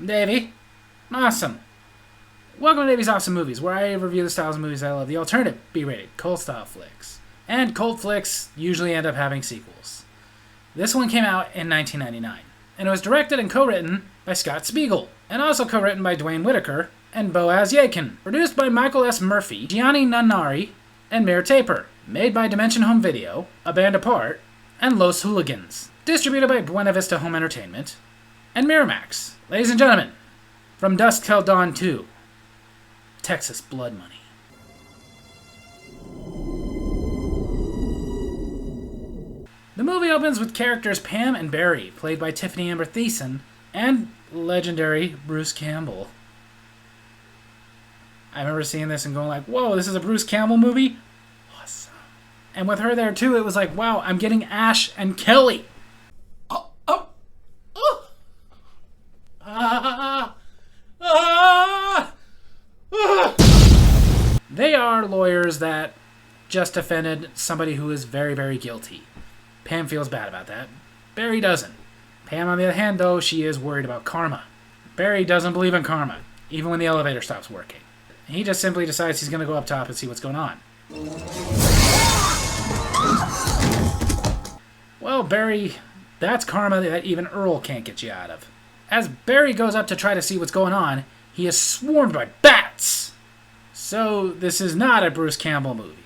Davy. Awesome. Welcome to Davy's Awesome Movies, where I review the styles of movies I love, the alternative B-rated cult-style flicks. And cult flicks usually end up having sequels. This one came out in 1999, and it was directed and co-written by Scott Spiegel, and also co-written by Dwayne Whitaker and Boaz Yakin. Produced by Michael S. Murphy, Gianni Nannari, and Mir Taper. Made by Dimension Home Video, A Band Apart, and Los Hooligans. Distributed by Buena Vista Home Entertainment and Miramax. Ladies and gentlemen, From Dusk Till Dawn 2, Texas Blood Money. The movie opens with characters Pam and Barry, played by Tiffany Amber Thiessen, and legendary Bruce Campbell. I remember seeing this and going like, whoa, this is a Bruce Campbell movie? Awesome. And with her there too, it was like, wow, I'm getting Ash and Kelly. They are lawyers that just defended somebody who is very, very guilty. Pam feels bad about that. Barry doesn't. Pam, on the other hand, though, she is worried about karma. Barry doesn't believe in karma, even when the elevator stops working. He just simply decides he's going to go up top and see what's going on. Well, Barry, that's karma that even Earl can't get you out of. As Barry goes up to try to see what's going on, he is swarmed by bats! So, this is not a Bruce Campbell movie.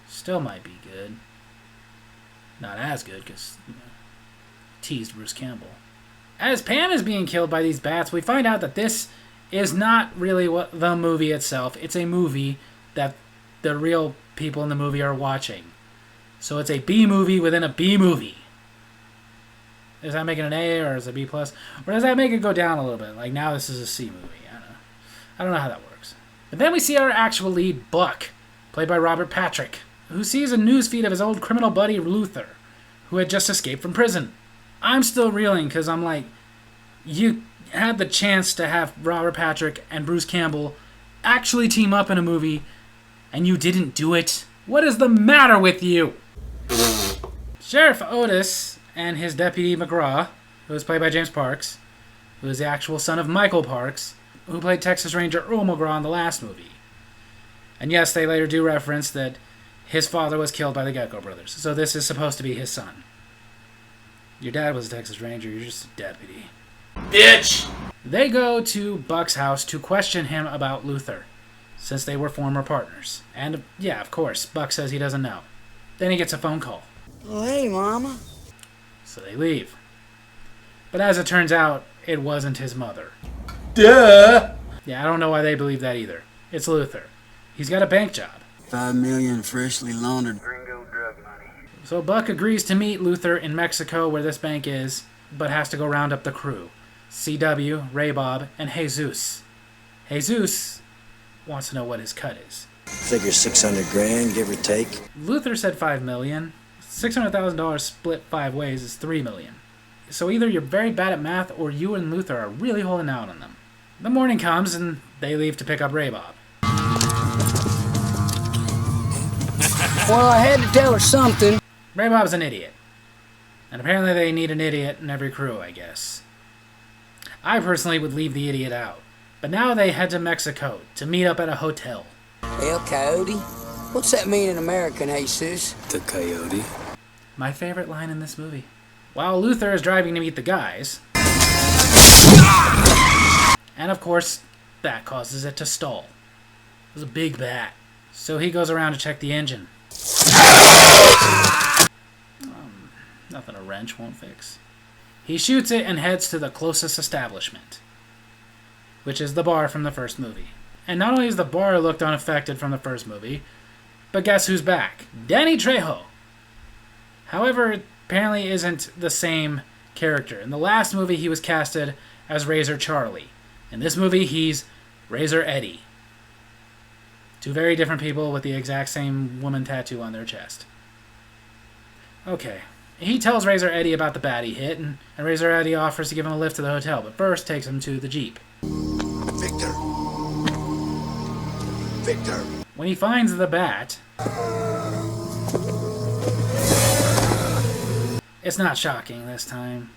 Still might be good. Not as good, because, teased Bruce Campbell. As Pam is being killed by these bats, we find out that this is not really what the movie itself. It's a movie that the real people in the movie are watching. So it's a B movie within a B movie. Does that make it an A or is it a B+? Or does that make it go down a little bit? Like now this is a C movie. I don't know how that works. But then we see our actual lead, Buck, played by Robert Patrick, who sees a newsfeed of his old criminal buddy Luther, who had just escaped from prison. I'm still reeling because I'm like, you had the chance to have Robert Patrick and Bruce Campbell actually team up in a movie, and you didn't do it? What is the matter with you? Sheriff Otis and his deputy McGraw, who was played by James Parks, who is the actual son of Michael Parks, who played Texas Ranger Earl McGraw in the last movie. And yes, they later do reference that his father was killed by the Gecko brothers, so this is supposed to be his son. Your dad was a Texas Ranger, you're just a deputy. Bitch! They go to Buck's house to question him about Luther, since they were former partners. And yeah, of course, Buck says he doesn't know. Then he gets a phone call. Oh, hey, Mama. So they leave. But as it turns out, it wasn't his mother. Duh! Yeah, I don't know why they believe that either. It's Luther. He's got a bank job. $5 million freshly laundered gringo drug money. So Buck agrees to meet Luther in Mexico where this bank is, but has to go round up the crew. CW, Ray Bob, and Jesus. Jesus wants to know what his cut is. Figure 600 grand, give or take. Luther said $5 million. $600,000 split 5 ways is $3 million. So either you're very bad at math or you and Luther are really holding out on them. The morning comes and they leave to pick up Ray Bob. Well, I had to tell her something. Ray Bob's an idiot. And apparently they need an idiot in every crew, I guess. I personally would leave the idiot out. But now they head to Mexico to meet up at a hotel. El Coyote? What's that mean in American, Jesus? The coyote. My favorite line in this movie. While Luther is driving to meet the guys. And of course, that causes it to stall. It was a big bat. So he goes around to check the engine. Nothing a wrench won't fix. He shoots it and heads to the closest establishment, which is the bar from the first movie. And not only is the bar looked unaffected from the first movie, but guess who's back? Danny Trejo. However, it apparently isn't the same character. In the last movie, he was casted as Razor Charlie. In this movie, he's Razor Eddie. Two very different people with the exact same woman tattoo on their chest. Okay. He tells Razor Eddie about the bat he hit, and Razor Eddie offers to give him a lift to the hotel, but first takes him to the Jeep. Victor! Victor! When he finds the bat, it's not shocking this time.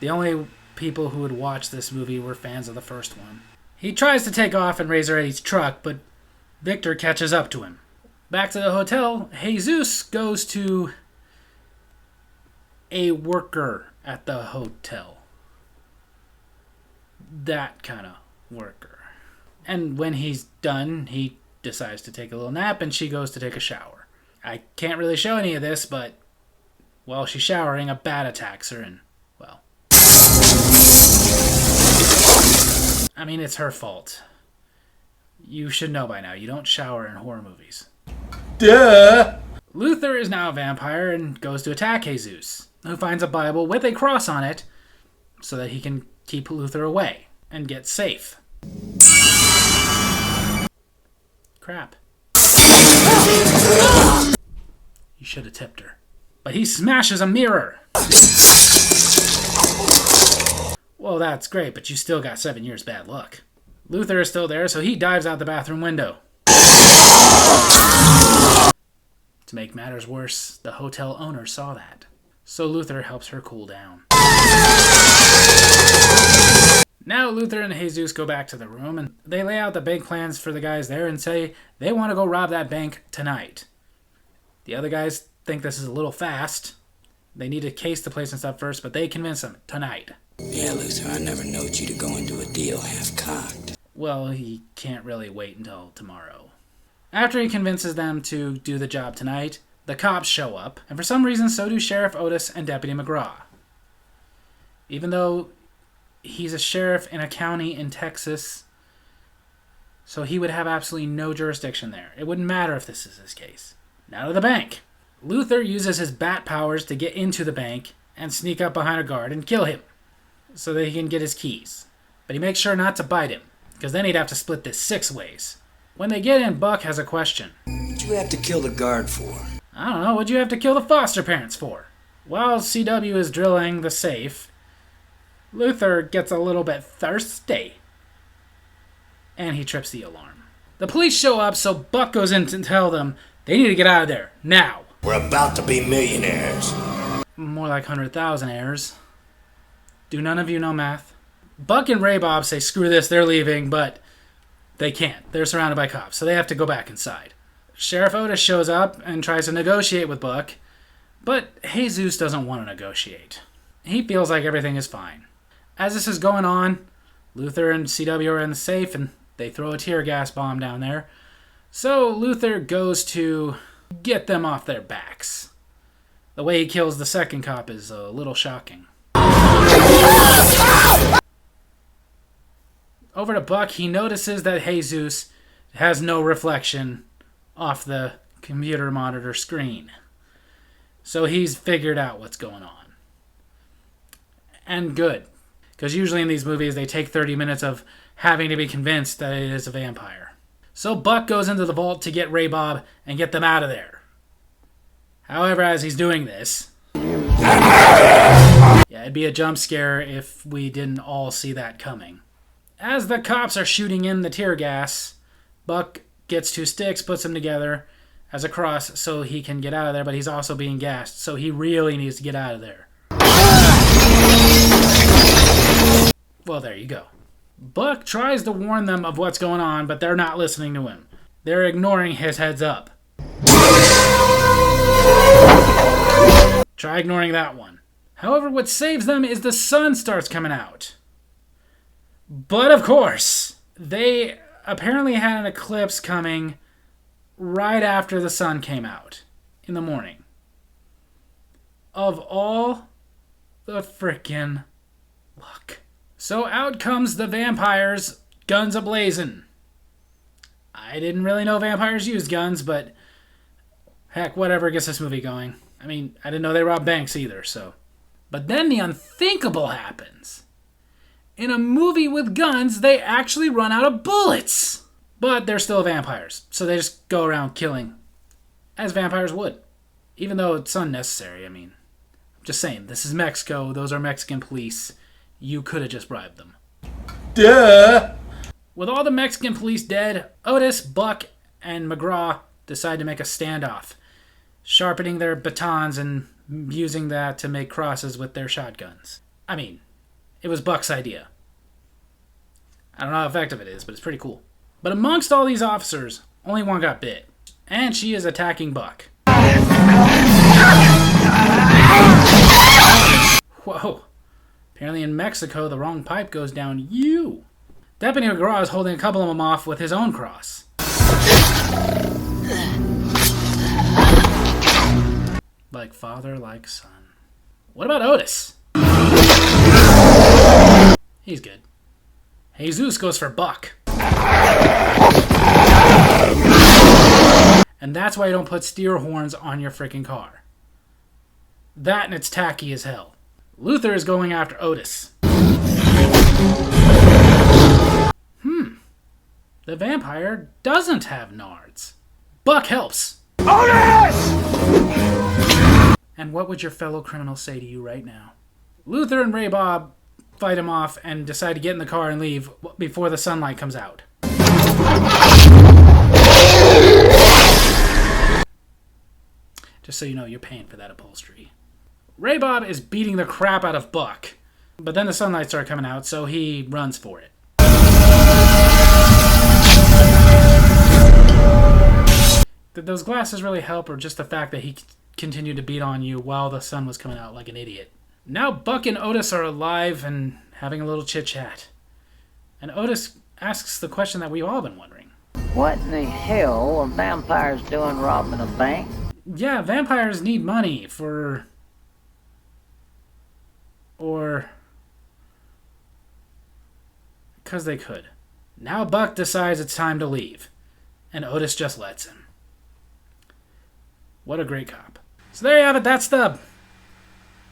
The only people who would watch this movie were fans of the first one. He tries to take off in Razor Eddie's truck, but Victor catches up to him. Back to the hotel, Jesus goes to a worker at the hotel. That kind of worker. And when he's done, he decides to take a little nap, and she goes to take a shower. I can't really show any of this, but while she's showering, a bat attacks her, and, well, I mean, it's her fault. You should know by now, you don't shower in horror movies. Duh! Luther is now a vampire and goes to attack Jesus, who finds a Bible with a cross on it so that he can keep Luther away and get safe. Crap. You should have tipped her. But he smashes a mirror. Well, that's great, but you still got 7 years bad luck. Luther is still there, so he dives out the bathroom window. To make matters worse, the hotel owner saw that. So Luther helps her cool down. Now Luther and Jesus go back to the room, and they lay out the bank plans for the guys there and say they want to go rob that bank tonight. The other guys think this is a little fast. They need to case the place and stuff first, but they convince them tonight. Yeah, Luther, I never knowed you to go into a deal half-cocked. Well, he can't really wait until tomorrow. After he convinces them to do the job tonight, the cops show up, and for some reason so do Sheriff Otis and Deputy McGraw. Even though he's a sheriff in a county in Texas, so he would have absolutely no jurisdiction there. It wouldn't matter if this is his case. Now to the bank. Luther uses his bat powers to get into the bank and sneak up behind a guard and kill him so that he can get his keys. But he makes sure not to bite him, because then he'd have to split this 6 ways. When they get in, Buck has a question. What'd you have to kill the guard for? I don't know, what'd you have to kill the foster parents for? While CW is drilling the safe, Luther gets a little bit thirsty, and he trips the alarm. The police show up, so Buck goes in to tell them they need to get out of there, now. We're about to be millionaires. More like 100,000 heirs. Do none of you know math? Buck and Ray Bob say screw this, they're leaving, but they can't. They're surrounded by cops, so they have to go back inside. Sheriff Otis shows up and tries to negotiate with Buck, but Jesus doesn't want to negotiate. He feels like everything is fine. As this is going on, Luther and CW are in the safe, and they throw a tear gas bomb down there. So Luther goes to get them off their backs. The way he kills the second cop is a little shocking. Over to Buck, he notices that Jesus has no reflection off the computer monitor screen. So he's figured out what's going on. And good. Because usually in these movies, they take 30 minutes of having to be convinced that it is a vampire. So Buck goes into the vault to get Ray Bob and get them out of there. However, as he's doing this... Yeah, it'd be a jump scare if we didn't all see that coming. As the cops are shooting in the tear gas, Buck gets 2 sticks, puts them together as a cross so he can get out of there, but he's also being gassed, so he really needs to get out of there. Well, there you go. Buck tries to warn them of what's going on, but they're not listening to him. They're ignoring his heads up. Try ignoring that one. However, what saves them is the sun starts coming out. But of course, they apparently had an eclipse coming right after the sun came out in the morning. Of all the frickin' luck. So out comes the vampires, guns a-blazing. I didn't really know vampires used guns, but heck, whatever gets this movie going. I mean, I didn't know they robbed banks either, so. But then the unthinkable happens. In a movie with guns, they actually run out of bullets. But they're still vampires, so they just go around killing, as vampires would. Even though it's unnecessary, I mean. I'm just saying, this is Mexico, those are Mexican police. You could have just bribed them. Duh! With all the Mexican police dead, Otis, Buck, and McGraw decide to make a standoff, sharpening their batons and using that to make crosses with their shotguns. I mean, It was Buck's idea. I don't know how effective it is, but it's pretty cool. But amongst all these officers, only one got bit. And she is attacking Buck. Whoa. Apparently in Mexico, the wrong pipe goes down you. Deputy McGraw is holding a couple of them off with his own cross. Like father, like son. What about Otis? He's good. Jesus goes for Buck. And that's why you don't put steer horns on your freaking car. That and it's tacky as hell. Luther is going after Otis. The vampire doesn't have nards. Buck helps. Otis! And what would your fellow criminals say to you right now? Luther and Ray Bob fight him off and decide to get in the car and leave before the sunlight comes out. Just so you know, you're paying for that upholstery. Ray Bob is beating the crap out of Buck, but then the sunlight starts coming out, so he runs for it. Did those glasses really help, or just the fact that he continued to beat on you while the sun was coming out like an idiot? Now Buck and Otis are alive and having a little chit-chat. And Otis asks the question that we've all been wondering. What in the hell are vampires doing robbing a bank? Yeah, vampires need money for... Or... because they could. Now Buck decides it's time to leave. And Otis just lets him. What a great cop. So there you have it. That's the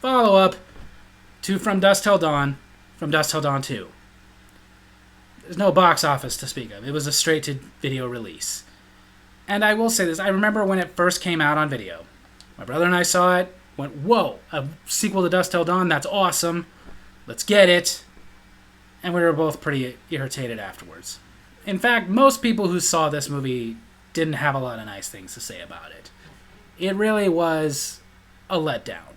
follow-up to From Dusk Till Dawn, From Dusk Till Dawn 2. There's no box office to speak of. It was a straight-to-video release. And I will say this. I remember when it first came out on video. My brother and I saw it. Went, whoa, a sequel to Dusk Till Dawn? That's awesome. Let's get it. And we were both pretty irritated afterwards. In fact, most people who saw this movie didn't have a lot of nice things to say about it. It really was a letdown.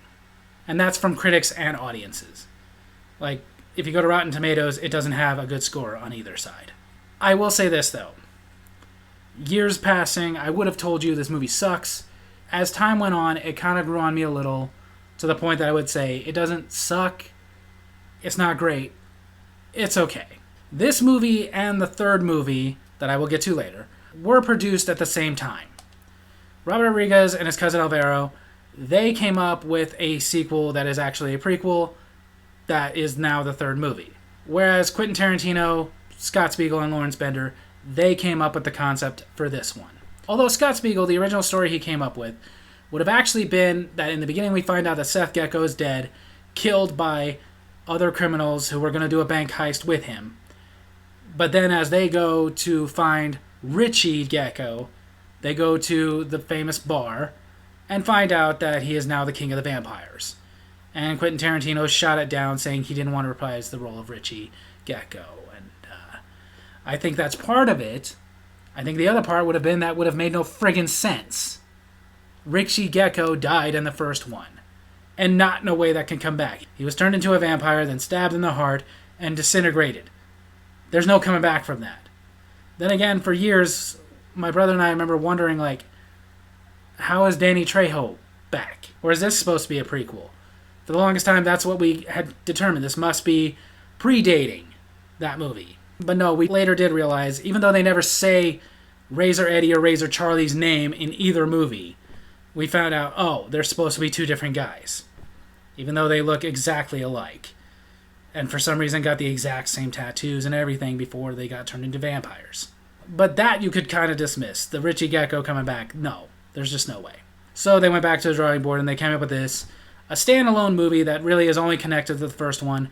And that's from critics and audiences. Like, if you go to Rotten Tomatoes, it doesn't have a good score on either side. I will say this, though. Years passing, I would have told you this movie sucks. As time went on, it kind of grew on me a little, to the point that I would say, it doesn't suck, it's not great, it's okay. This movie and the third movie, that I will get to later, were produced at the same time. Robert Rodriguez and his cousin Alvaro, they came up with a sequel that is actually a prequel that is now the third movie. Whereas Quentin Tarantino, Scott Spiegel, and Lawrence Bender, they came up with the concept for this one. Although Scott Spiegel, the original story he came up with, would have actually been that in the beginning we find out that Seth Gecko is dead, killed by other criminals who were going to do a bank heist with him. But then as they go to find Richie Gecko, they go to the famous bar and find out that he is now the king of the vampires. And Quentin Tarantino shot it down, saying he didn't want to reprise the role of Richie Gecko. And I think that's part of it. I think the other part would have been that would have made no friggin' sense. Richie Gecko died in the first one, and not in a way that can come back. He was turned into a vampire, then stabbed in the heart, and disintegrated. There's no coming back from that. Then again, for years, my brother and I remember wondering, like, how is Danny Trejo back? Or is this supposed to be a prequel? For the longest time, that's what we had determined. This must be predating that movie. But no, we later did realize, even though they never say Razor Eddie or Razor Charlie's name in either movie, we found out, oh, they're supposed to be two different guys. Even though they look exactly alike. And for some reason got the exact same tattoos and everything before they got turned into vampires. But that you could kind of dismiss. The Richie Gecko coming back, no. There's just no way. So they went back to the drawing board and they came up with this. A standalone movie that really is only connected to the first one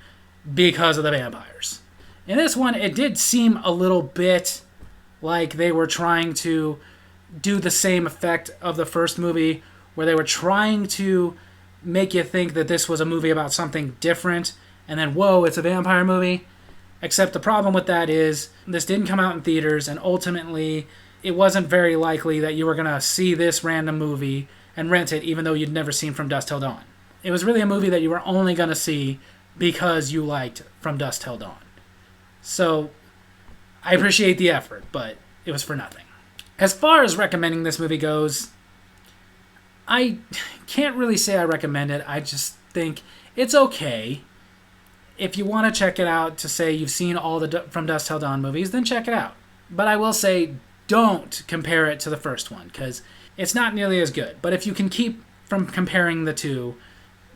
because of the vampires. In this one, it did seem a little bit like they were trying to do the same effect of the first movie, where they were trying to make you think that this was a movie about something different, and then, whoa, it's a vampire movie. Except the problem with that is, this didn't come out in theaters, and ultimately, it wasn't very likely that you were going to see this random movie and rent it, even though you'd never seen From Dusk Till Dawn. It was really a movie that you were only going to see because you liked From Dusk Till Dawn. So I appreciate the effort, but it was for nothing. As far as recommending this movie goes, I can't really say I recommend it. I just think it's okay. If you want to check it out to say you've seen all the From Dusk Till Dawn movies, then check it out. But I will say don't compare it to the first one, because it's not nearly as good. But if you can keep from comparing the two,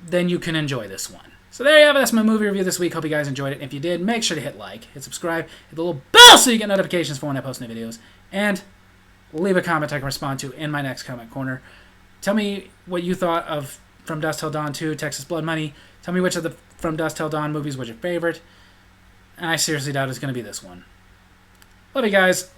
then you can enjoy this one. So there you have it. That's my movie review this week. Hope you guys enjoyed it. If you did, make sure to hit like, hit subscribe, hit the little bell so you get notifications for when I post new videos, and leave a comment I can respond to in my next comment corner. Tell me what you thought of From Dusk Till Dawn 2, Texas Blood Money. Tell me which of the From Dusk Till Dawn movies was your favorite. And I seriously doubt it's going to be this one. Love you guys.